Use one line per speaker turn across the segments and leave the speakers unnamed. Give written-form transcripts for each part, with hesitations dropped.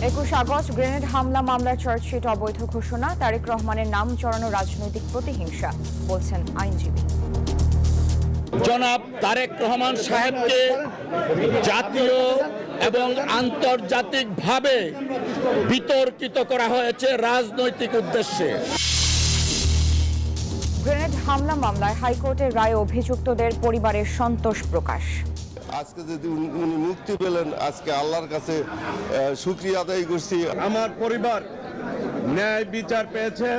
21 August grenade হামলা মামলার chargesheet অবৈধ ঘোষণা, তারেক রহমানের নাম জড়ানো রাজনৈতিক প্রতিহিংসা, বলছেন আইনজীবী।
জনাব তারেক রহমান সাহেবকে জাতীয় এবং আন্তর্জাতিকভাবে বিতর্কিত করা হয়েছে রাজনৈতিক উদ্দেশ্যে।
গ্রেনেড হামলা মামলায় হাইকোর্টের রায়ে অভিযুক্তদের পরিবারের সন্তোষ প্রকাশ।
আজকে যদি উনি মুক্তি পেলেন, আজকে আল্লাহর কাছে শুকরিয়া আদায় করছি।
আমার পরিবার ন্যায় বিচার পেয়েছে,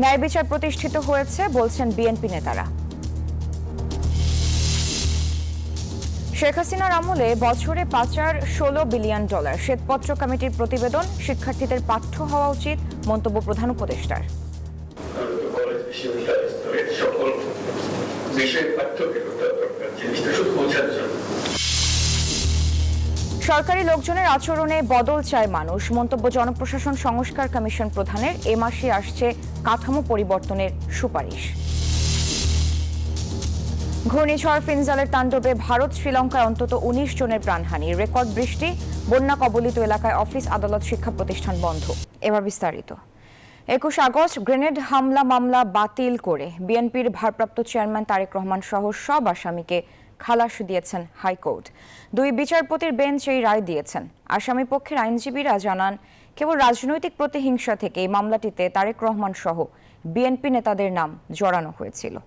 ন্যায় বিচার প্রতিষ্ঠিত হয়েছে, বলছেন বিএনপি নেতারা। শেখ হাসিনার আমলে বছরে পাচার $16 বিলিয়ন, শ্বেতপত্র কমিটির প্রতিবেদন, শিক্ষার্থীদের পাঠ্য হওয়া উচিত, মন্তব্য প্রধান উপদেষ্টার। সরকারি লোকজনের আচরণে বদল চায় মানুষ, মন্তব্য জনপ্রশাসন সংস্কার কমিশন প্রধানের। এ মাসে আসছে কাঠামো পরিবর্তনের সুপারিশ। ঘূর্ণিঝড় ফিনজালের তাণ্ডবে ভারত শ্রীলঙ্কায় অন্তত 19 জনের প্রাণহানি, রেকর্ড বৃষ্টি, বন্যা কবলিত এলাকায় অফিস আদালত শিক্ষা প্রতিষ্ঠান বন্ধ। এবার বিস্তারিত। 21 আগস্ট গ্রেনেড হামলা মামলা বাতিল করে বিএনপির ভারপ্রাপ্ত চেয়ারম্যান তারেক রহমান সহ সব আসামিকে খালাস দিয়েছেন হাইকোর্ট। 2 বিচারপতির বেঞ্চ এই রায় দিয়েছেন। আসামি পক্ষের আইনজীবীরা জানান, কেবল রাজনৈতিক প্রতিহিংসা থেকে এই মামলাটিতে তারেক রহমান সহ বিএনপি নেতাদের নাম জড়ানো হয়েছিল।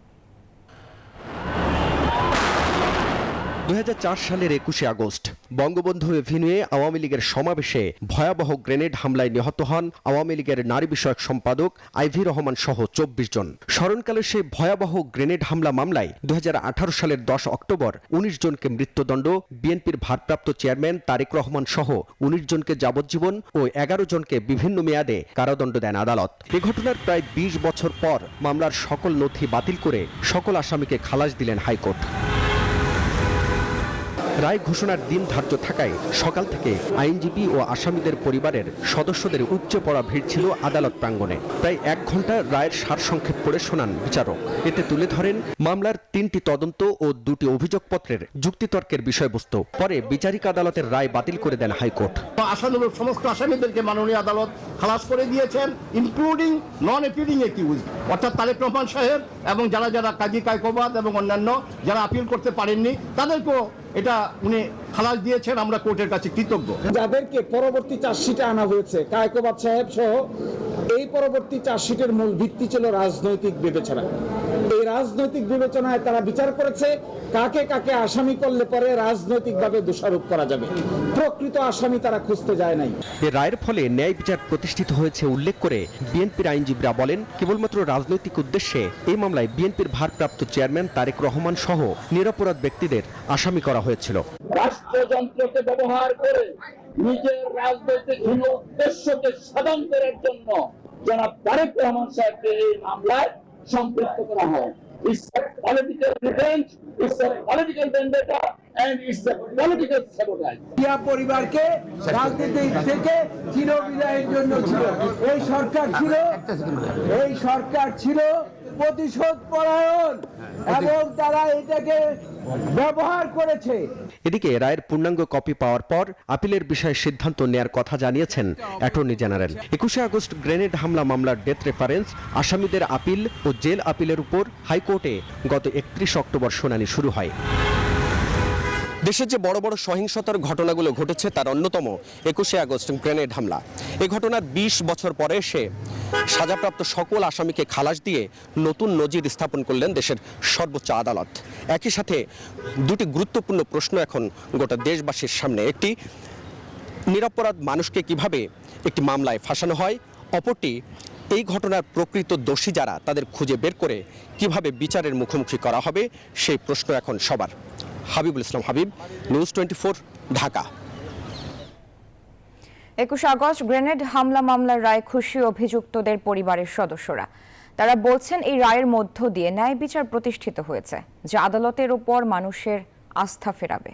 2004 সালের 21 আগস্ট বঙ্গবন্ধু এভিনিউয়ে আওয়ামী লীগের সমাবেশে ভয়াবহ গ্রেনেড হামলায় নিহত হন আওয়ামী লীগের নারী বিষয়ক সম্পাদক আইভি রহমান সহ 24 জন। স্মরণকালে সেই ভয়াবহ গ্রেনেড হামলা মামলায় 2018 সালের 10 অক্টোবর 19 জনকে মৃত্যুদণ্ড, বিএনপির ভারপ্রাপ্ত চেয়ারম্যান তারেক রহমান সহ 19 জনকে যাবজ্জীবন ও 11 জনকে বিভিন্ন মেয়াদে কারাদণ্ড দেন আদালত। এ ঘটনার প্রায় 20 বছর পর মামলার সকল নথি বাতিল করে সকল আসামিকে খালাস দিলেন হাইকোর্ট। রায় ঘোষণার দিন ধার্য থাকায় সকাল থেকে আইনজীবী ও আসামিদের পরিবারের সদস্যদের উপচে পড়া ভিড় ছিল আদালত প্রাঙ্গণে। প্রায় 1 ঘন্টা রায়ের সারসংক্ষেপ পড়ে শোনান বিচারক। এতে তুলে ধরেন মামলার 3টি তদন্ত ও 2টি অভিযোগপত্রের যুক্তিতর্কের বিষয়বস্তু। পরে বিচারিক আদালতের রায় বাতিল করে দেন হাইকোর্ট।
আসামিদের সমস্ত আসামিদেরকে মাননীয় আদালত খালাস করে দিয়েছেন, ইনক্লুডিং নন অ্যাপিলিং অ্যাকিউজ, অর্থাৎ তারেক রহমান সাহেব এবং যারা যারা কাজী কায়কোবাদ এবং অন্যান্য যারা আপিল করতে পারেননি তাদেরকেও এটা উনি খালাস দিয়েছেন। আমরা কোর্টের কাছে কৃতজ্ঞ।
যাদেরকে পরবর্তী চার্জশিটে আনা হয়েছে, কায়কোবাদ সাহেব সহ, এই পরবর্তী চার্জশিটের মূল ভিত্তি ছিল রাজনৈতিক বিবেচনা। এই রাজনৈতিক বিবেচনায় তারা বিচার করেছে কাকে কাকে আসামি করলে পরে রাজনৈতিকভাবে দোষারোপ করা যাবে। প্রকৃত আসামি তারা খুঁজতে যায় নাই।
এ রায়ের ফলে ন্যায় বিচার প্রতিষ্ঠিত হয়েছে উল্লেখ করে বিএনপির আইনজীবীরা বলেন, কেবলমাত্র রাজনৈতিক উদ্দেশ্যে এই মামলায় বিএনপির ভারপ্রাপ্ত চেয়ারম্যান তারেক রহমান সহ নিরপরাধ ব্যক্তিদের আসামি করা হয়েছিল।
রাষ্ট্রযন্ত্রকে ব্যবহার করে নিজের রাজনৈতিক উদ্দেশ্যকে সাধন করার জন্য জনাব তারেক রহমান সাহেবকে এই মামলায় সম্পৃক্ত করা হয়। It's a political revenge, it's a political vendetta, and it's a political sabotage.
ইয়া পরিবারকে রাজনীতি থেকে চিরবিদায়ের জন্য ছিল এই সরকার ছিল প্রতিশোধ পরায়ণ এবং তারা এটাকে ব্যবহার করেছে।
এদিকে রায়ের পূর্ণাঙ্গ কপি পাওয়ার পর আপিলের বিষয়ে সিদ্ধান্ত নেয়ার কথা জানিয়েছেন অ্যাটর্নি জেনারেল। 21 আগস্ট গ্রেনেড হামলা মামলার ডেথ রেফারেন্স, আসামিদের আপিল ও জেল আপিলের উপর হাইকোর্টে গত 31 অক্টোবর শুনানি শুরু হয়। দেশে যে বড় বড় সহিংসতার ঘটনাগুলো ঘটেছে তার অন্যতম 21 আগস্ট গ্রেনেড হামলা। এই ঘটনার 20 বছর পরে এসে সাজাপ্রাপ্ত সকল আসামিকে খালাস দিয়ে নতুন নজির স্থাপন করলেন দেশের সর্বোচ্চ আদালত। একই সাথে 2টি গুরুত্বপূর্ণ প্রশ্ন এখন গোটা দেশবাসীর সামনে। একটি, নিরপরাধ মানুষকে কিভাবে একটি মামলায় ফাঁসানো হয়, অপরটি, এই ঘটনার প্রকৃত দোষী যারা তাদের খুঁজে বের করে কিভাবে বিচারের মুখোমুখি করা হবে, সেই প্রশ্ন এখন সবার। Habibul Islam Habib, News 24, Dhaka.
21 August grenade হামলা মামলার রায় খুশি অভিযুক্তদের পরিবারের সদস্যরা। তারা বলছেন, এই রায়ের মধ্য দিয়ে ন্যায় বিচার প্রতিষ্ঠিত হয়েছে, যা আদালতের উপর মানুষের আস্থা ফেরাবে।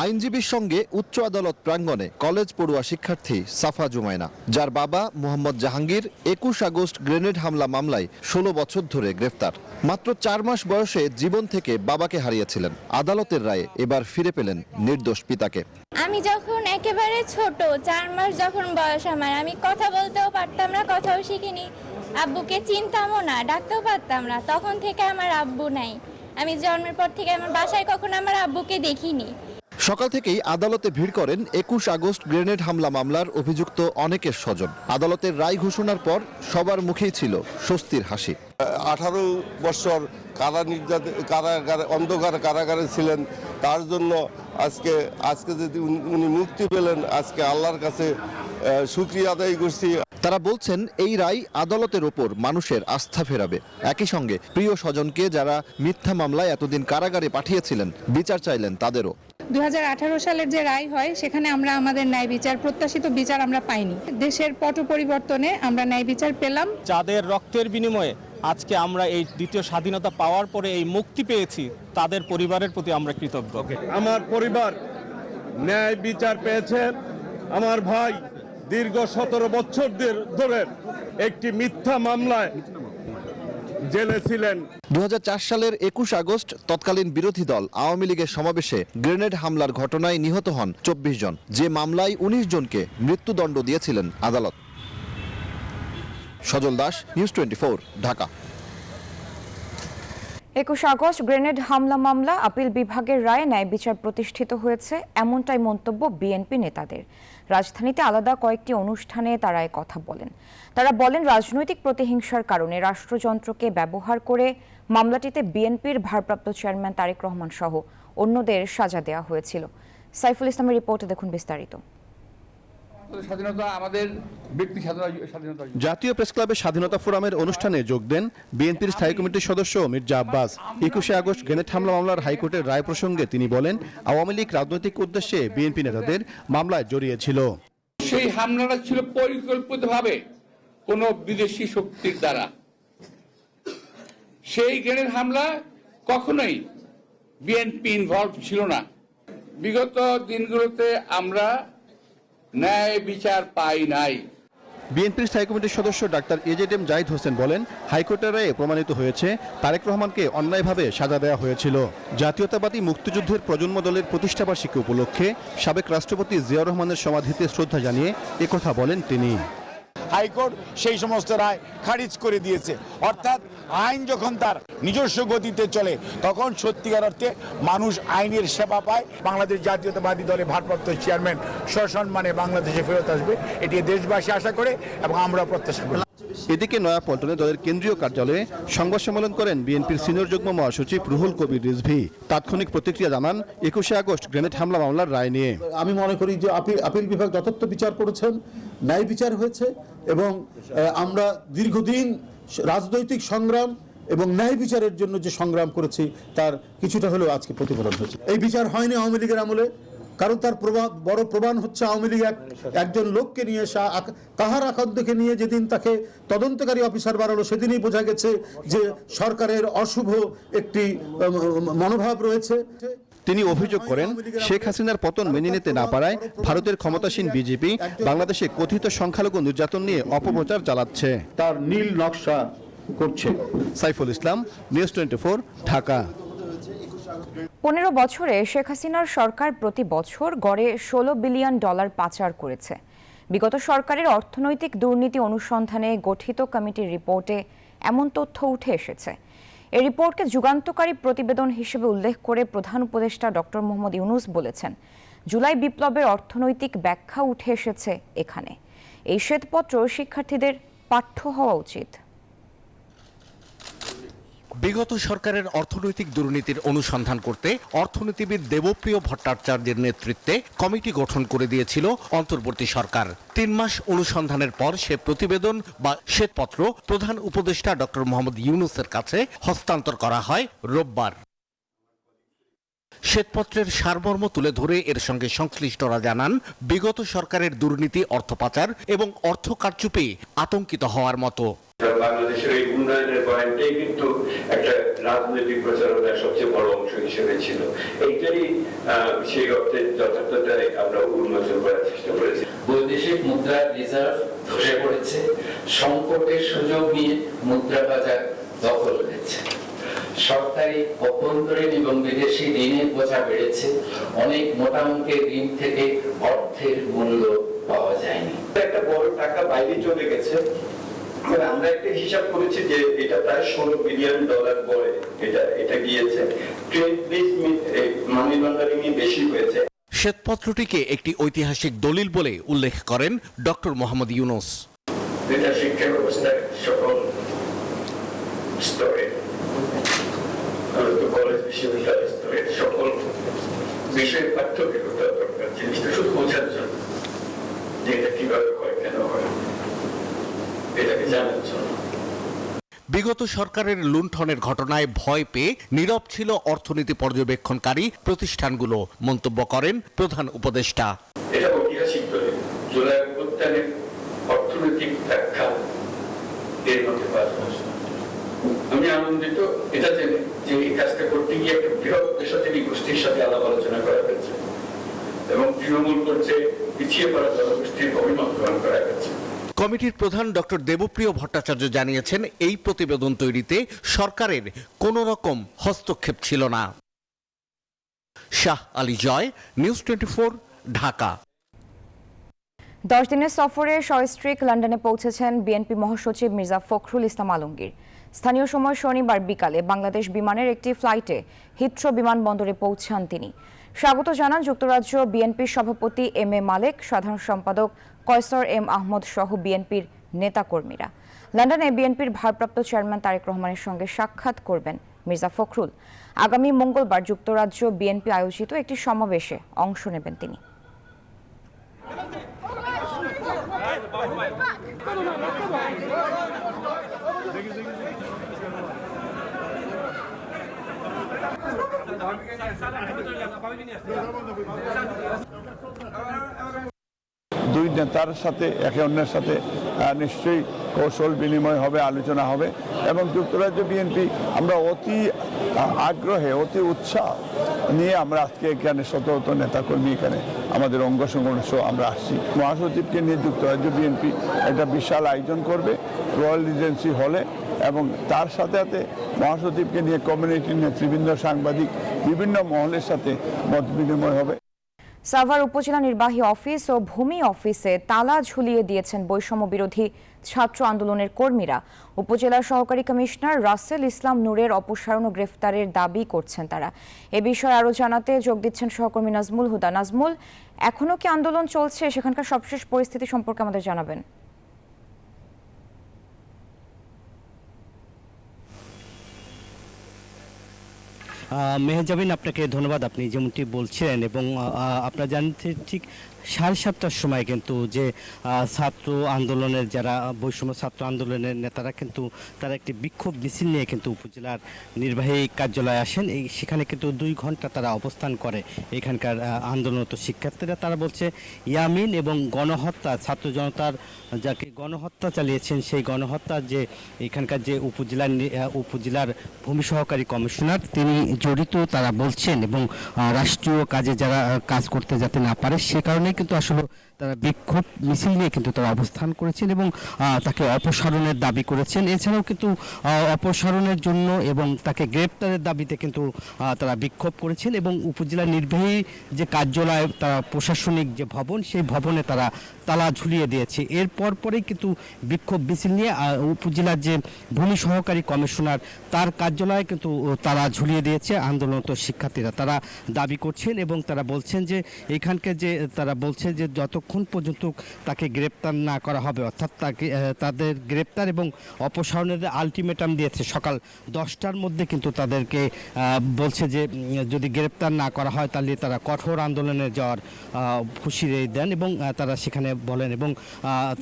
আইনজীবীর সঙ্গে উচ্চ আদালত প্রাঙ্গণে কলেজ পড়ুয়া শিক্ষার্থী সাফা জুমাইনা, যার বাবা মোহাম্মদ জাহাঙ্গীর 21 আগস্ট গ্রেনেড হামলা মামলায় 16 বছর ধরে গ্রেফতার। মাত্র 4 মাস বয়সে জীবন থেকে বাবাকে হারিয়েছিলেন। আদালতের রায়ে এবার ফিরে পেলেন নির্দোষ পিতাকে।
আমি যখন একেবারে ছোট 4 মাস যখন বয়স আমার, আমি কথা বলতেও পারতাম না, কথাও শিখিনি, আব্বুকে চিনতামও না, ডাকতেও পারতাম না। তখন থেকে আমার আব্বু নাই। আমি জন্মের পর থেকে আমার বাসায় কখনো আমার আব্বুকে দেখিনি।
সকাল থেকেই আদালতে ভিড় করেন 21 আগস্ট গ্রেনেড হামলা মামলার অভিযুক্ত অনেকের স্বজন। আদালতের রায় ঘোষণার পর সবার মুখেই ছিল স্বস্তির হাসি।
18 বছর কারাগারে অন্ধকার কারাগারে ছিলেন, তার জন্য আজকে যদি উনি মুক্তি পেলেন, আজকে আল্লাহর কাছে শুকরিয়া আদায় করছি।
তারা বলছেন এই রায় আদালতের ওপর মানুষের আস্থা ফেরাবে। একই সঙ্গে প্রিয় স্বজনকে যারা মিথ্যা মামলায় এতদিন কারাগারে পাঠিয়েছিলেন, বিচার চাইলেন তাদেরও।
2018 সালের যে রায় হয় সেখানে আমরা আমাদের ন্যায় বিচার, প্রত্যাশিত বিচার আমরা পাইনি। দেশের পট পরিবর্তনে আমরা ন্যায় বিচার পেলাম।
যাদের রক্তের বিনিময়ে আজকে আমরা এই দ্বিতীয় স্বাধীনতা পাওয়ার পরে এই মুক্তি পেয়েছি, তাদের পরিবারের প্রতি আমরা কৃতজ্ঞ।
আমার পরিবার ন্যায় বিচার পেয়েছে। আমার ভাই দীর্ঘ 17 বছর ধরে একটি মিথ্যা মামলায় জেলে ছিলেন।
2004 সালের 21 আগস্ট তৎকালীন বিরোধী দল আওয়ামী লীগের সমাবেশে গ্রেনেড হামলার ঘটনায় নিহত হন 24 জন। যে মামলায় 19 জনকে মৃত্যুদণ্ড দিয়েছিলেন আদালত। Sajal Das, News 24, Dhaka.
21 August grenade হামলা মামলা আপিল বিভাগের রায়ে ন্যায় বিচার প্রতিষ্ঠিত হয়েছে, এমনটাই মন্তব্য বিএনপি নেতাদের। রাজধানীতে আলাদা কয়েকটি অনুষ্ঠানে তারা কথা বলেন। তারা বলেন, রাজনৈতিক প্রতিহিংসার কারণে রাষ্ট্রযন্ত্রকে ব্যবহার করে মামলাটিতে বিএনপির ভারপ্রাপ্ত চেয়ারম্যান তারেক রহমান সহ অন্যদের সাজা দেওয়া হয়েছিল। সাইফুল ইসলামের রিপোর্টে দেখুন বিস্তারিত।
জাতীয় প্রেসক্লাবের স্বাধীনতা ফোরামের অনুষ্ঠানে যোগ দেন বিএনপির স্থায়ী কমিটির সদস্য মির্জা আব্বাস। 21 আগস্ট গ্রেনেড হামলা মামলার হাইকোর্টের রায় প্রসঙ্গে তিনি বলেন, আওয়ামী লীগ রাজনৈতিক উদ্দেশ্যে বিএনপি নেতাদের মামলায় জড়িয়েছিল।
সেই হামলাটা ছিল পরিকল্পিতভাবে কোন বিদেশি শক্তির দ্বারা। সেই গ্রেনেড হামলা কখনোই বিএনপি ইনভলভ ছিল না। বিগত দিনগুলোতে আমরা ন্যায় বিচার পাই নাই।
বিএনপির স্থায়ী কমিটির সদস্য ডাক্তার এজেডএম জাহিদ হোসেন বলেন, হাইকোর্টের রায়ে প্রমাণিত হয়েছে তারেক রহমানকে অন্যায়ভাবে সাজা দেওয়া হয়েছিল। জাতীয়তাবাদী মুক্তিযুদ্ধের প্রজন্ম দলের প্রতিষ্ঠাবার্ষিকী উপলক্ষে সাবেক রাষ্ট্রপতি জিয়াউর রহমানের সমাধিতে শ্রদ্ধা জানিয়ে একথা বলেন তিনি।
হাইকোর্ট সেই সমস্ত রায় খারিজ করে দিয়েছে। অর্থাৎ আইন যখন তার নিজস্ব গতিতে চলে, তখন সত্যিকার অর্থে মানুষ আইনের সেবা পায়। বাংলাদেশ জাতীয়তাবাদী দলের ভারপ্রাপ্ত চেয়ারম্যান সসম্মানে বাংলাদেশে ফেরত আসবে, এটি দেশবাসী আশা করে এবং আমরা প্রত্যাশা করি।
এদিকে নয়াপল্টনে দলের কেন্দ্রীয় কার্যালয়ে সংবাদ সম্মেলন করেন বিএনপির সিনিয়র যুগ্ম মহাসচিব রুহুল কবির রিজভী। তাৎক্ষণিক প্রতিক্রিয়া জানান 21 আগস্ট গ্রেনেড হামলা মামলার রায় নিয়ে।
আমি মনে করি যে আপিল বিভাগ যথার্থ বিচার করেছেন, ন্যায় বিচার হয়েছে এবং আমরা দীর্ঘদিন রাজনৈতিক সংগ্রাম এবং ন্যায় বিচারের জন্য যে সংগ্রাম করেছি তার কিছুটা হলেও আজকে প্রতিফলন হয়েছে। এই বিচার হয়নি আওয়ামী লীগের আমলে, কারণ তার বড় প্রমাণ হচ্ছে আওয়ামী লীগ একজন লোককে নিয়ে কাহার আকান্তকে নিয়ে যেদিন তাকে তদন্তকারী অফিসার বানালো, সেদিনই বোঝা গেছে যে সরকারের অশুভ একটি মনোভাব রয়েছে।
তিনি অভিযোগ করেন, শেখ হাসিনার পতন মেনে নিতে না পারায় ভারতের ক্ষমতাসীন বিজেপি বাংলাদেশে কথিত সংখ্যালঘু নির্যাতন নিয়ে অপপ্রচার চালাচ্ছে,
তার নীল নকশা করছে।
সাইফুল ইসলাম, নিউজ 24, ঢাকা।
15 বছরে শেখ হাসিনার সরকার প্রতি বছর গড়ে $16 বিলিয়ন পাচার করেছে। বিগত সরকারের অর্থনৈতিক দুর্নীতি অনুসন্ধানে গঠিত কমিটির রিপোর্টে এমন তথ্য উঠে এসেছে। এই রিপোর্টকে যুগান্তকারী প্রতিবেদন হিসেবে উল্লেখ করে প্রধান উপদেষ্টা ডক্টর মোহাম্মদ ইউনূস বলেছেন, জুলাই বিপ্লবের অর্থনৈতিক ব্যাখ্যা উঠে এসেছে এখানে। এই শ্বেতপত্র শিক্ষার্থীদের পাঠ্য হওয়া উচিত।
বিগত সরকারের অর্থনৈতিক দুর্নীতির অনুসন্ধান করতে অর্থনীতিবিদ দেবপ্রিয় ভট্টাচার্যের নেতৃত্বে কমিটি গঠন করে দিয়েছিল অন্তর্বর্তী সরকার। 3 মাস অনুসন্ধানের পর সে প্রতিবেদন বা শ্বেতপত্র প্রধান উপদেষ্টা ডক্টর মোহাম্মদ ইউনূসের কাছে হস্তান্তর করা হয় রোববার। শ্বেতপত্রের সারমর্ম তুলে ধরে এর সঙ্গে সংশ্লিষ্টরা জানান, বিগত সরকারের দুর্নীতি, অর্থ পাচার এবং অর্থ কারচুপি আতঙ্কিত হওয়ার মতো।
বাংলাদেশের এই উন্নয়নের পয়েন্টেই কিন্তু একটা রাজনৈতিক প্রচারণার সবচেয়ে বড় অংশ হিসেবে হিসেবে ছিল, এইটারই সেই অর্থে যথার্থতাই আমরা উন্মোচন করার চেষ্টা করেছি।
বৈদেশিক মুদ্রার রিজার্ভ ধসে পড়েছে, সংকটের সুযোগ নিয়ে মুদ্রা বাজার দখল হয়েছে, সরকারি অভ্যন্তরীণ এবং বিদেশি ঋণের বোঝা বেড়েছে, অনেক মোটা অঙ্কের ঋণ থেকে অর্থের মূল্য পাওয়া যায়নি।
একটা বড় টাকা বাইরে চলে গেছে। আমরা একটা হিসাব করেছি যে এটা প্রায় $16 বিলিয়ন পরে এটা গিয়েছে। ট্রেড বেস মানি লন্ডারিং বেশি হয়েছে।
শ্বেতপত্রটিকে একটি ঐতিহাসিক দলিল বলে উল্লেখ করেন ডক্টর মোহাম্মদ ইউনূস।
এটা শিক্ষা ব্যবস্থার সকল স্তরে, কলেজ বিশ্ববিদ্যালয় স্তরে সকল বিষয়ের পাঠ্যকে দরকার, জিনিসটা শুধু বোঝার জন্য যে এটা কিভাবে হয়, কেন হয়, এটাকে জানার জন্য।
বিগত সরকারের লুণ্ঠনের ঘটনায় ভয় পেয়ে নীরব ছিল অর্থনীতি পর্যবেক্ষণকারী প্রতিষ্ঠানগুলো, মন্তব্য করেন প্রধান উপদেষ্টা।
এটা ঐতিহাসিক দলিল। জুলাই অভ্যুত্থানের অর্থনৈতিক ব্যাখ্যা এর মধ্যে পাওয়া যায়। আমি আনন্দিত এটা জেনে যে এই কাজটা করতে গিয়ে একটা বৃহৎ পেশাজীবী গোষ্ঠীর সাথে আলাপ আলোচনা করা হয়েছে এবং তৃণমূল পর্যায়ে পিছিয়ে পড়া জনগোষ্ঠীর অভিমত গ্রহণ করা হয়েছে।
কমিটির প্রধান ডক্টর দেবপ্রিয় ভট্টাচার্য জানিয়েছেন, এই প্রতিবেদন তৈরিতে সরকারের কোনো রকম হস্তক্ষেপ ছিল না। শাহ আলী জয়, নিউজ 24, ঢাকা।
10 দিনের সফরে সস্ত্রীক লন্ডনে পৌঁছেছেন বিএনপি মহাসচিব মির্জা ফখরুল ইসলাম আলমগীর। স্থানীয় সময় শনিবার বিকালে বাংলাদেশ বিমানের একটি ফ্লাইটে হিথ্রো বিমানবন্দরে পৌঁছান তিনি। স্বাগত জানান যুক্তরাজ্য বিএনপির সভাপতি এম এ মালেক, সাধারণ সম্পাদক কয়সর এম আহমদ সহ বিএনপির নেতাকর্মীরা। লন্ডনে বিএনপির ভারপ্রাপ্ত চেয়ারম্যান তারেক রহমানের সঙ্গে সাক্ষাৎ করবেন মির্জা ফখরুল। আগামী মঙ্গলবার যুক্তরাজ্য বিএনপি আয়োজিত একটি সমাবেশে অংশ নেবেন তিনি।
দুই নেতার সাথে একে অন্যের সাথে নিশ্চয়ই কৌশল বিনিময় হবে, আলোচনা হবে এবং যুক্তরাজ্য বিএনপি আমরা অতি আগ্রহে, অতি উৎসাহ নিয়ে আমরা আজকে এখানে শত শত নেতাকর্মী এখানে আমাদের অঙ্গ সংগঠন আমরা আসছি। মহাসচিবকে নিয়ে যুক্তরাজ্য বিএনপি একটা বিশাল আয়োজন করবে রয়্যাল রিজেন্সি হলে এবং তার সাথে সাথে মহাসচিবকে নিয়ে কমিউনিটির নেতৃবৃন্দ, সাংবাদিক, বিভিন্ন মহলের সাথে মত বিনিময় হবে।
সাভার উপজেলা নির্বাহী অফিস ও ভূমি অফিসে তালা ঝুলিয়ে দিয়েছেন বৈষম্য বিরোধী ছাত্র আন্দোলনের কর্মীরা। উপজেলার সহকারী কমিশনার রাসেল ইসলাম নূরের অপসারণ ও গ্রেফতারের দাবি করছেন তারা। এ বিষয়ে আরও জানাতে যোগ দিচ্ছেন সহকর্মী নাজমুল হুদা। নাজমুল, এখনো কি আন্দোলন চলছে? সেখানকার সবশেষ পরিস্থিতি সম্পর্কে আমাদের জানাবেন।
মেহজাবিন, আপনাকে ধন্যবাদ। আপনি যেমনটি বলছিলেন এবং আপনারা জানতে ঠিক 7:30টার সময় কিন্তু যে ছাত্র আন্দোলনের যারা বৈষম্য ছাত্র আন্দোলনের নেতারা কিন্তু তারা একটি বিক্ষোভ মিছিল নিয়ে কিন্তু উপজেলার নির্বাহী কার্যালয়ে আসেন। সেখানে কিন্তু 2 ঘন্টা তারা অবস্থান করে এখানকার আন্দোলনরত শিক্ষার্থীরা। তারা বলছে ইয়ামিন এবং গণহত্যা, ছাত্র জনতার যাকে গণহত্যা চালিয়েছেন সেই গণহত্যা যে এখানকার যে উপজেলার ভূমি সহকারী কমিশনার তিনি জড়িত তারা বলছেন এবং রাষ্ট্রীয় কাজে যারা কাজ করতে যাতে না পারে সে কারণে কিন্তু আসলে তারা বিক্ষোভ মিছিল নিয়ে কিন্তু তারা অবস্থান করেছেন এবং তাকে অপসারণের দাবি করেছেন। এছাড়াও কিন্তু অপসারণের জন্য এবং তাকে গ্রেপ্তারের দাবিতে কিন্তু তারা বিক্ষোভ করেছেন এবং উপজেলা নির্বাহী যে কার্যালয়, তারা প্রশাসনিক যে ভবন, সেই ভবনে তারা তালা ঝুলিয়ে দিয়েছে। এরপর পরেই কিন্তু বিক্ষোভ মিছিল নিয়ে উপজেলার যে ভূমি সহকারী কমিশনার তার কার্যালয়ে কিন্তু তালা ঝুলিয়ে দিয়েছে আন্দোলনরত শিক্ষার্থীরা। তারা দাবি করছেন এবং তারা বলছেন যে এখানকার যে তারা বলছে যে যতক্ষণ পর্যন্ত তাকে গ্রেপ্তার না করা হবে, অর্থাৎ তাদের গ্রেপ্তার এবং অপসারণের আলটিমেটাম দিয়েছে সকাল 10টার মধ্যে, কিন্তু তাদেরকে বলছে যে যদি গ্রেপ্তার না করা হয় তাহলে তারা কঠোর আন্দোলনে যাওয়ার হুঁশিয়ারি দেন এবং তারা সেখানে বলেন এবং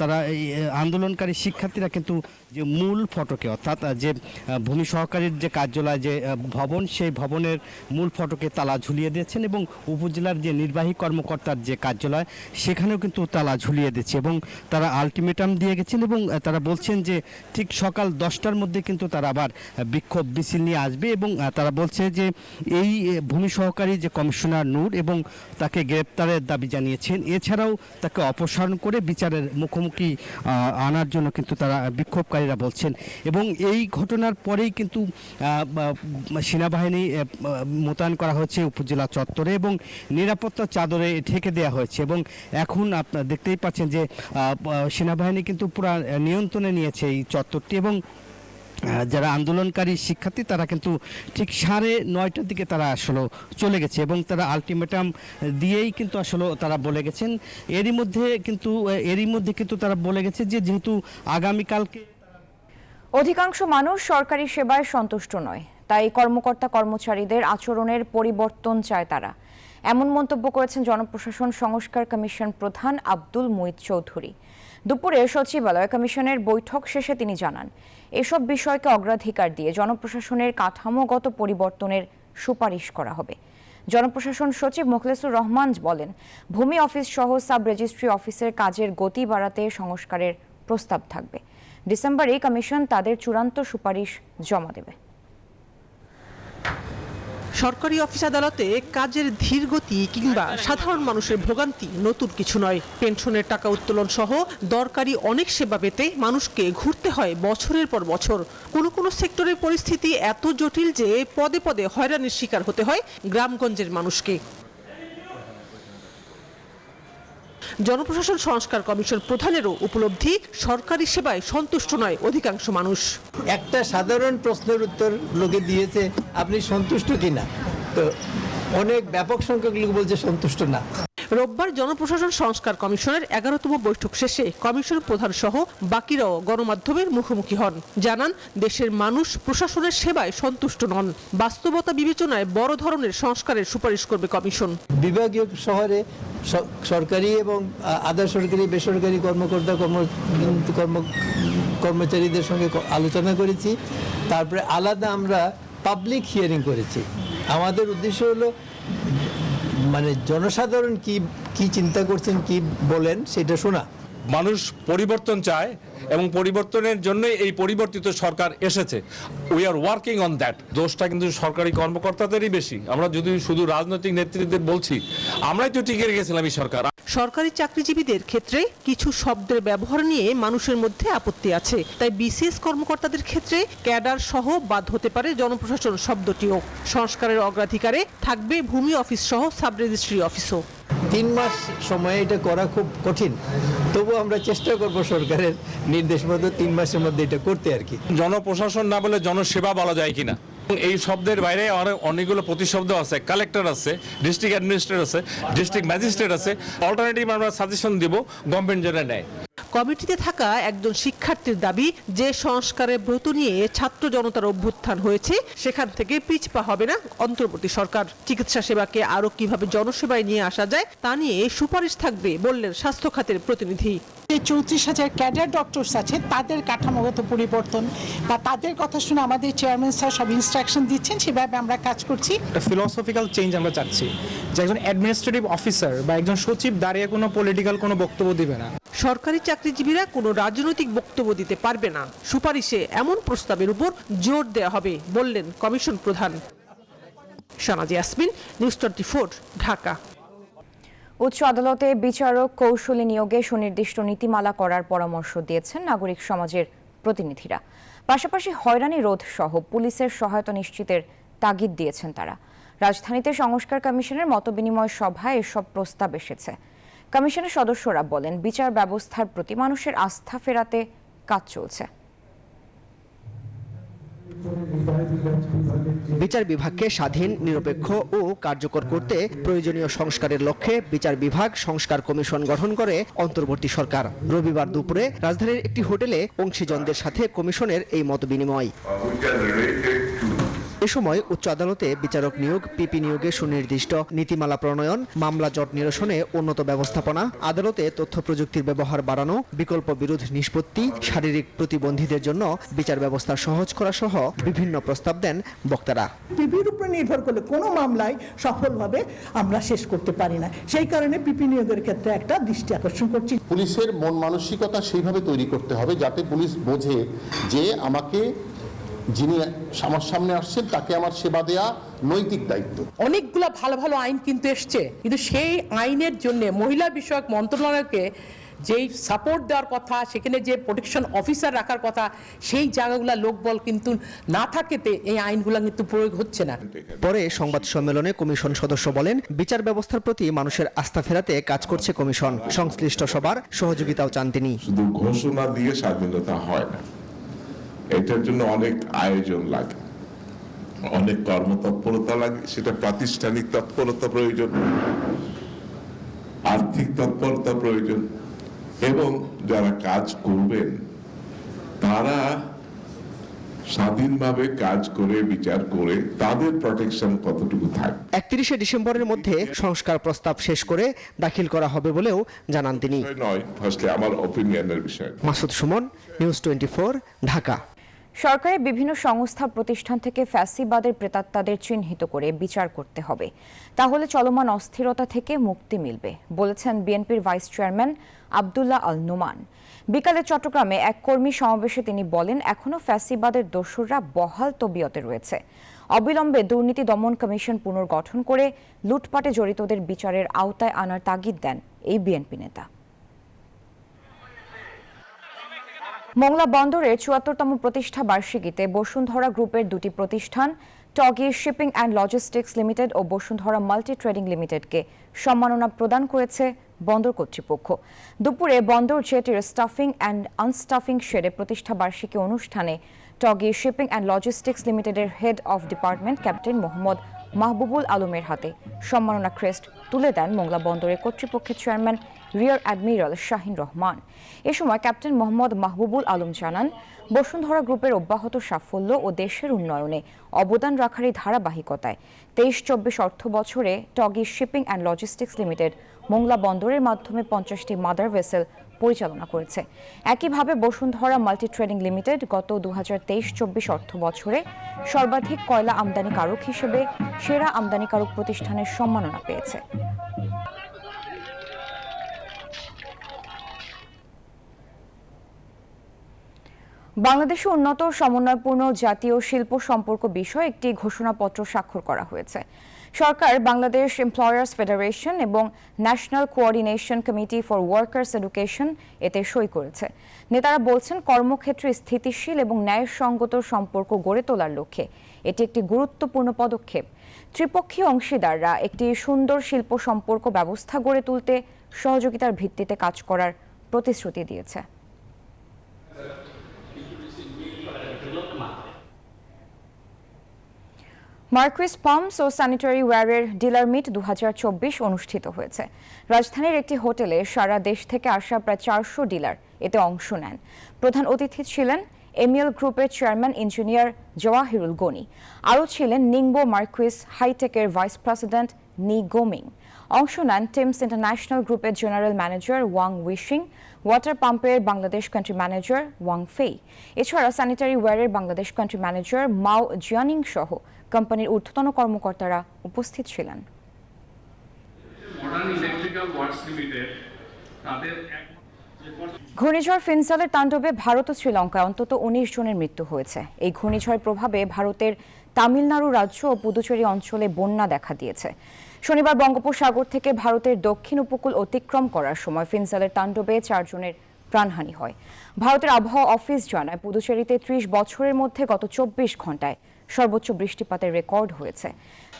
তারা এই আন্দোলনকারী শিক্ষার্থীরা কিন্তু যে মূল ফটকে অর্থাৎ যে ভূমি সহকারীর যে কার্যালয় যে ভবন, সেই ভবনের মূল ফটকে তালা ঝুলিয়ে দিয়েছেন এবং উপজেলার যে নির্বাহী কর্মকর্তার যে কার্যালয় সেখানেও কিন্তু তালা ঝুলিয়ে দিচ্ছে এবং তারা আলটিমেটাম দিয়ে গেছেন এবং তারা বলছেন যে ঠিক সকাল 10টার মধ্যে কিন্তু তারা আবার বিক্ষোভ মিছিল নিয়ে আসবে এবং তারা বলছে যে এই ভূমি সহকারী যে কমিশনার নূর এবং তাকে গ্রেপ্তারের দাবি জানিয়েছেন, এছাড়াও তাকে অপসারণ করে বিচারের মুখোমুখি আনার জন্য কিন্তু তারা বিক্ষোভকারীরা বলছেন এবং এই ঘটনার পরেই কিন্তু সেনাবাহিনী মোতায়েন করা হয়েছে উপজেলা চত্বরে এবং নিরাপত্তা চাদরে ঢেকে দেওয়া হয়েছে এবং এখন আপনারা দেখতেই পাচ্ছেন যে সেনাবাহিনী কিন্তু পুরো নিয়ন্ত্রণে নিয়েছে এই চত্বরটি এবং যারা আন্দোলনকারী শিক্ষার্থী তারা কিন্তু ঠিক 9:30টার দিকে তারা আসলে চলে গেছে এবং তারা আলটিমেটাম দিয়েই কিন্তু আসলে তারা বলে গেছেন এরই মধ্যে কিন্তু তারা বলে গেছে যে যেহেতু আগামীকালকে
অধিকাংশ মানুষ সরকারি সেবায় সন্তুষ্ট নয়, তাই কর্মকর্তা কর্মচারীদের আচরণের পরিবর্তন চায় তারা। এমন মন্তব্য করেছেন জনপ্রশাসন সংস্কার কমিশন প্রধান আব্দুল মুঈদ চৌধুরী। দুপুরে সচিবালয় কমিশনের বৈঠক শেষে তিনি জানান, এসব বিষয়কে অগ্রাধিকার দিয়ে জনপ্রশাসনের কাঠামোগত পরিবর্তনের সুপারিশ করা হবে। জনপ্রশাসন সচিব মোখলেসুর রহমান বলেন, ভূমি অফিস সহ সাব রেজিস্ট্রি অফিসের কাজের গতি বাড়াতে সংস্কারের প্রস্তাব থাকবে। ডিসেম্বরে কমিশন তাদের চূড়ান্ত সুপারিশ জমা দেবে।
সরকারি অফিস আদালতে কাজের ধীর গতি কিংবা সাধারণ মানুষের ভোগান্তি নতুন কিছু নয়। পেনশনের টাকা উত্তোলন সহ দরকারি অনেক সেবা পেতে মানুষকে ঘুরতে হয় বছরের পর বছর। কোনো সেক্টরের পরিস্থিতি এত জটিল যে পদে পদে হয়রানির শিকার হতে হয় গ্রামগঞ্জের মানুষকে। জনপ্রশাসন সংস্কার কমিশন প্রধানেরও উপলব্ধি, সরকারি সেবায় সন্তুষ্ট নয় অধিকাংশ মানুষ।
একটা সাধারণ প্রশ্নের উত্তর লোকে দিয়েছে, আপনি সন্তুষ্ট কিনা, তো অনেক ব্যাপক সংখ্যক লোক বলছে সন্তুষ্ট না।
রোববার জনপ্রশাসন সংস্কার কমিশনের 11তম বৈঠক শেষে কমিশন প্রধান সহ বাকিরাও গণমাধ্যমের মুখোমুখি হন। জানান, দেশের মানুষ প্রশাসনের সেবায় সন্তুষ্ট নন। বাস্তবতা বিবেচনায় বড় ধরনের সংস্কারের সুপারিশ করবে কমিশন।
বিভাগীয় শহরে সরকারি এবং আধা সরকারি বেসরকারি কর্মচারীদের সঙ্গে আলোচনা করেছি, তারপরে আলাদা আমরা পাবলিক হিয়ারিং করেছি। আমাদের উদ্দেশ্য হলো মানে জনসাধারণ কি চিন্তা করছেন, কি বলেন সেটা শোনা।
মানুষ পরিবর্তন চায় এবং পরিবর্তনের জন্যই এই পরিবর্তিত সরকার এসেছে। We are working on that. দোষটা কিন্তু সরকারি কর্মকর্তাদেরই বেশি। আমরা যদি শুধু রাজনৈতিক নেতৃত্বদের বলছি, আমরাই তো টিকে রেখেছিলাম এই সরকার।
সরকারি চাকরিজীবীদের ক্ষেত্রে কিছু শব্দের ব্যবহার নিয়ে মানুষের মধ্যে আপত্তি আছে, তাই বিসিএস কর্মকর্তাদের ক্ষেত্রে ক্যাডার সহ বাদ হতে পারে জনপ্রশাসন শব্দটিও। সংস্কারের অগ্রাধিকারে থাকবে ভূমি অফিস সহ সাব রেজিস্ট্রি অফিসও।
3 মাস সময় এটা করা খুব কঠিন, তবু আমরা চেষ্টা করব সরকারের নির্দেশ মতো 3 মাসের মধ্যে এটা করতে আর কি।
জনপ্রশাসন না বলে জনসেবা বলা যায় কিনা, এই শব্দের বাইরে অনেকগুলো প্রতিশব্দ আছে। কালেক্টর আছে, ডিস্ট্রিক্ট অ্যাডমিনিস্ট্রেটর আছে, ডিস্ট্রিক্ট ম্যাজিস্ট্রেট আছে। অল্টারনেটিভ আমরা সাজেশন দিব, গভর্নমেন্ট যেটা নেয়।
কমিটিতে থাকা একজন শিক্ষার্থীর দাবি, যে সংস্কারের ব্রত নিয়ে ছাত্র জনতার অভ্যুত্থান হয়েছে সেখান থেকে পিছপা হবে না অন্তর্বর্তী সরকার। চিকিৎসা সেবাকে আরো কিভাবে জনসেবায় নিয়ে আসা যায় তা নিয়ে সুপারিশ থাকবে বললেন স্বাস্থ্য খাতের প্রতিনিধি।
34,000 ক্যাডার ডক্টরস আছে, তাদের কাঠামোগত পরিবর্তন বা তাদের কথা শুনে আমাদের চেয়ারম্যান স্যার সব ইনস্ট্রাকশন দিচ্ছেন, সেভাবে আমরা কাজ করছি।
একটা ফিলোসফিক্যাল চেঞ্জ আমরা চাচ্ছি, যে একজন অ্যাডমিনিস্ট্রেটিভ অফিসার বা একজন সচিব দাঁড়িয়ে কোনো পলিটিক্যাল কোনো বক্তব্য দিবে না।
সরকারি চাকরিজীবীরা কোনো রাজনৈতিক বক্তব্য দিতে পারবে না। সুপারিশে এমন প্রস্তাবের উপর জোর দেওয়া হবে বললেন কমিশন প্রধান। শানাজি ইয়াসমিন, নিউজ 24, ঢাকা।
উচ্চ আদালতে বিচারক কৌশলী নিয়োগে সুনির্দিষ্ট নীতিমালা করার পরামর্শ দিয়েছেন নাগরিক সমাজের প্রতিনিধিরা। পাশাপাশি হয়রানি রোধ সহ পুলিশের সহায়তা নিশ্চিতের তাগিদ দিয়েছেন তারা। রাজধানীতে সংস্কার কমিশনের মতবিনিময় সভায় এসব প্রস্তাব এসেছে। কমিশনের সদস্যরা বলেন, বিচার ব্যবস্থার প্রতি মানুষের আস্থা ফেরাতে কাজ চলছে।
বিচার বিভাগকে স্বাধীন, নিরপেক্ষ ও কার্যকর করতে প্রয়োজনীয় সংস্কারের লক্ষ্যে বিচার বিভাগ সংস্কার কমিশন গঠন করে অন্তর্বর্তী সরকার। রবিবার দুপুরে রাজধানীর একটি হোটেলে অংশীজনদের সাথে কমিশনের এই মতবিনিময়।
এ সময় উচ্চ আদালতে বিচারক নিয়োগ, পিপি নিয়োগে সুনির্দিষ্ট নীতিমালা প্রণয়ন, মামলা জট নিরসনে উন্নত ব্যবস্থাপনা, আদালতে তথ্য প্রযুক্তির ব্যবহার বাড়ানো, বিকল্প বিরোধ নিষ্পত্তি, শারীরিক প্রতিবন্ধীদের জন্য বিচার ব্যবস্থা সহজ করা সহ বিভিন্ন প্রস্তাব দেন বক্তারা।
পিপির উপর নির্ভর করলে কোনো মামলায় সফলভাবে আমরা শেষ করতে পারি না, সেই কারণে পিপি নিয়োগের ক্ষেত্রে একটা দৃষ্টি আকর্ষণ করছি।
পুলিশের মন মানসিকতা সেইভাবে তৈরি করতে হবে যাতে পুলিশ বোঝে যে আমাকে যিনি আমার সামনে আসছেন তাকে আমার সেবা দেয়া নৈতিক দায়িত্ব।
অনেকগুলো ভালো ভালো আইন কিন্তু এসছে, কিন্তু সেই আইনের জন্য মহিলা বিষয়ক মন্ত্রণালয়কে যেই সাপোর্ট দেওয়ার কথা, সেখানে যে প্রোটেকশন অফিসার রাখার কথা, সেই জায়গাগুলো লোকবল কিন্তু না থাকেতে এই আইনগুলো কিন্তু প্রয়োগ হচ্ছে না।
পরে সংবাদ সম্মেলনে কমিশন সদস্য বলেন, বিচার ব্যবস্থার প্রতি মানুষের আস্থা ফেরাতে কাজ করছে কমিশন। সংশ্লিষ্ট সবার সহযোগিতাও চান তিনি।
শুধু ঘোষণা দিয়ে স্বাধীনতা হয় না, এটার জন্য অনেক আয়োজন লাগে, অনেক কর্মতৎপরতা লাগে, সেটা প্রাতিষ্ঠানিক তৎপরতা প্রয়োজন, আর্থিক তৎপরতা প্রয়োজন, এবং যারা কাজ করবেন তারা স্বাধীনভাবে কাজ করে বিচার করে তাদের প্রোটেকশন কতটুকু থাকে।
31শে ডিসেম্বরের মধ্যে সংস্কার প্রস্তাব শেষ করে দাখিল করা হবে বলেও জানান তিনি।
আমার অপিনিয়নের বিষয়।
মাসুদ সুমন, নিউজ 24, ঢাকা।
সরকারের বিভিন্ন সংস্থা প্রতিষ্ঠান থেকে ফ্যাসিবাদের প্রেতাত্মাদের চিহ্নিত করে বিচার করতে হবে, তাহলে চলমান অস্থিরতা থেকে মুক্তি মিলবে বলেছেন বিএনপির ভাইস চেয়ারম্যান আব্দুল্লাহ আল নোমান। বিকালে চট্টগ্রামে এক কর্মী সমাবেশে তিনি বলেন, এখনো ফ্যাসিবাদের দোসররা বহাল তবিয়তে রয়েছে। অবিলম্বে দুর্নীতি দমন কমিশন পুনর্গঠন করে লুটপাটে জড়িতদের বিচারের আওতায় আনার তাগিদ দেন এই বিএনপি নেতা। মোংলা বন্দরের ৭৪তম প্রতিষ্ঠা বার্ষিকীতে বসুন্ধরা গ্রুপের দুটি প্রতিষ্ঠান Togi shipping and logistics limited ও বসুন্ধরা মাল্টি ট্রেডিং লিমিটেডকে সম্মাননা প্রদান করেছে বন্দর কর্তৃপক্ষ। দুপুরে বন্দর জেটির স্টাফিং অ্যান্ড আনস্টাফিং শেডে প্রতিষ্ঠা বার্ষিকী অনুষ্ঠানে টগি শিপিং অ্যান্ড লজিস্টিক্স লিমিটেডের head of department captain Mohammad Mahbubul আলমের হাতে সম্মাননা ক্রেস্ট তুলে দেন মোংলা বন্দরের কর্তৃপক্ষের chairman rear admiral Shahin Rahman. এ সময় ক্যাপ্টেন মোহাম্মদ মাহবুবুল আলম জানান, বসুন্ধরা গ্রুপের অব্যাহত সাফল্য ও দেশের উন্নয়নে অবদান রাখার এই ধারাবাহিকতায় 23-24 অর্থ বছরে Toggi shipping and logistics limited Mongla বন্দরের মাধ্যমে 50টি মাদার ভেসেল পরিচালনা করেছে। একইভাবে বসুন্ধরা মাল্টি ট্রেডিং লিমিটেড গত 2023-24 অর্থ বছরে সর্বাধিক কয়লা আমদানিকারক হিসেবে সেরা আমদানিকারক প্রতিষ্ঠানের সম্মাননা পেয়েছে। বাংলাদেশে উন্নত সমন্বয়পূর্ণ জাতীয় শিল্প সম্পর্ক বিষয়ে একটি ঘোষণাপত্র স্বাক্ষর করা হয়েছে। সরকার, বাংলাদেশ এমপ্লয়ার্স ফেডারেশন এবং national coordination committee for workers education এতে সই করেছে। নেতারা বলছেন, কর্মক্ষেত্রে স্থিতিশীল এবং ন্যায়সঙ্গত সম্পর্ক গড়ে তোলার লক্ষ্যে এটি একটি গুরুত্বপূর্ণ পদক্ষেপ। ত্রিপক্ষীয় অংশীদাররা একটি সুন্দর শিল্প সম্পর্ক ব্যবস্থা গড়ে তুলতে সহযোগিতার ভিত্তিতে কাজ করার প্রতিশ্রুতি দিয়েছে। মার্কুইস পাম্পস ও স্যানিটারি ওয়্যারের ডিলার মিট 2024 অনুষ্ঠিত হয়েছে। রাজধানীর একটি হোটেলে সারা দেশ থেকে আসা প্রায় 400 ডিলার এতে অংশ নেন। প্রধান অতিথি ছিলেন এমিএল গ্রুপের চেয়ারম্যান ইঞ্জিনিয়ার জওয়াহিরুল গনি। আরও ছিলেন নিংবো মার্কুইস হাইটেকের ভাইস প্রেসিডেন্ট নি গোমিং। অংশ নেন টিমস ইন্টারন্যাশনাল গ্রুপের general manager Wang Weixing, water পাম্পের Bangladesh country manager Wang Fei. এছাড়া স্যানিটারি ওয়্যারের Bangladesh country manager Mao Jianing সহ কোম্পানির ঊর্ধ্বতন কর্মকর্তারা উপস্থিত ছিলেন। ঘূর্ণিঝড় ফিনসালের তাণ্ডবে ভারত ও শ্রীলঙ্কায় অন্তত 19 জনের মৃত্যু হয়েছে। এই ঘূর্ণিঝড়ের প্রভাবে ভারতের তামিলনাড়ু রাজ্য ও পুদুচেরি অঞ্চলে বন্যা দেখা দিয়েছে। শনিবার বঙ্গোপসাগর থেকে ভারতের দক্ষিণ উপকূল অতিক্রম করার সময় ফিনসালের তাণ্ডবে 4 জনের প্রাণহানি হয়। ভারতের আবহাওয়া অফিস জানায়, পুদুচেরিতে 30 বছরের মধ্যে গত 24 ঘন্টায় সর্বোচ্চ বৃষ্টিপাতের রেকর্ড হয়েছে।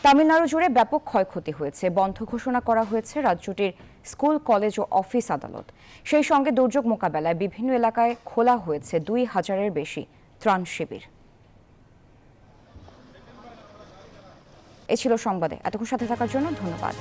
তামিলনাড়ু জুড়ে ব্যাপক ক্ষয়ক্ষতি হয়েছে। বন্ধ ঘোষণা করা হয়েছে রাজ্যটির স্কুল, কলেজ ও অফিস আদালত। সেই সঙ্গে দুর্যোগ মোকাবেলায় বিভিন্ন এলাকায় খোলা হয়েছে 2000-এর বেশি ত্রাণ শিবির। এ ছিল সংবাদে। এতক্ষণ সাথে থাকার জন্য ধন্যবাদ।